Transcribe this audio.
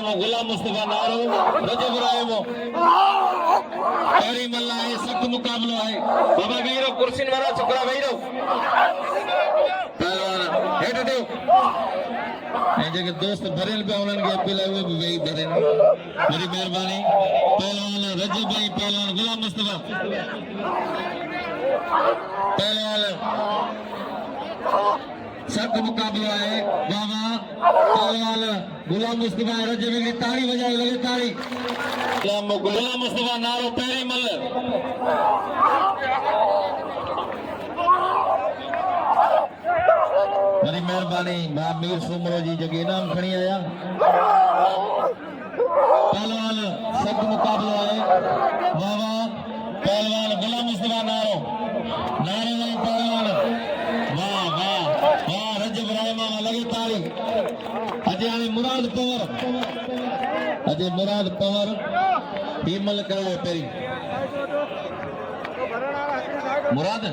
पहलवान गुलाम मुस्तफा नारो रजब रायमो पहिरीं मल्ला है सख्त मुकाबलो है बाबा गईरो कुर्सी वारा छोकरा गईरो पहलवान हेठ दियो ऐं जेके दोस्त भरियल पिया उन्हनि खे अपील आहे उहे बि वेही भरनि वरी महिरबानी पहलवान रजब भाई पहलवान गुलाम मुस्तफा पहलवान सख्त मुकाबला है बाबा पहलवान गुलाम मुस्तफा रजब की ताड़ी बजाए लगे ताड़ी गुलाम मुस्तफा नारो पहिरीं मल वरी महिरबानी मां मीर सूमरो जी जेके इनाम खणी आया पहलवान सख्त मुकाबलो है बाबा पहलवान गुलाम मुस्तफा नारो नारे नहीं पहलवान वाह वाह वाह रजब रायमा लगे ताली अजय मुराद पवर हीमल कराए पेरी मुराद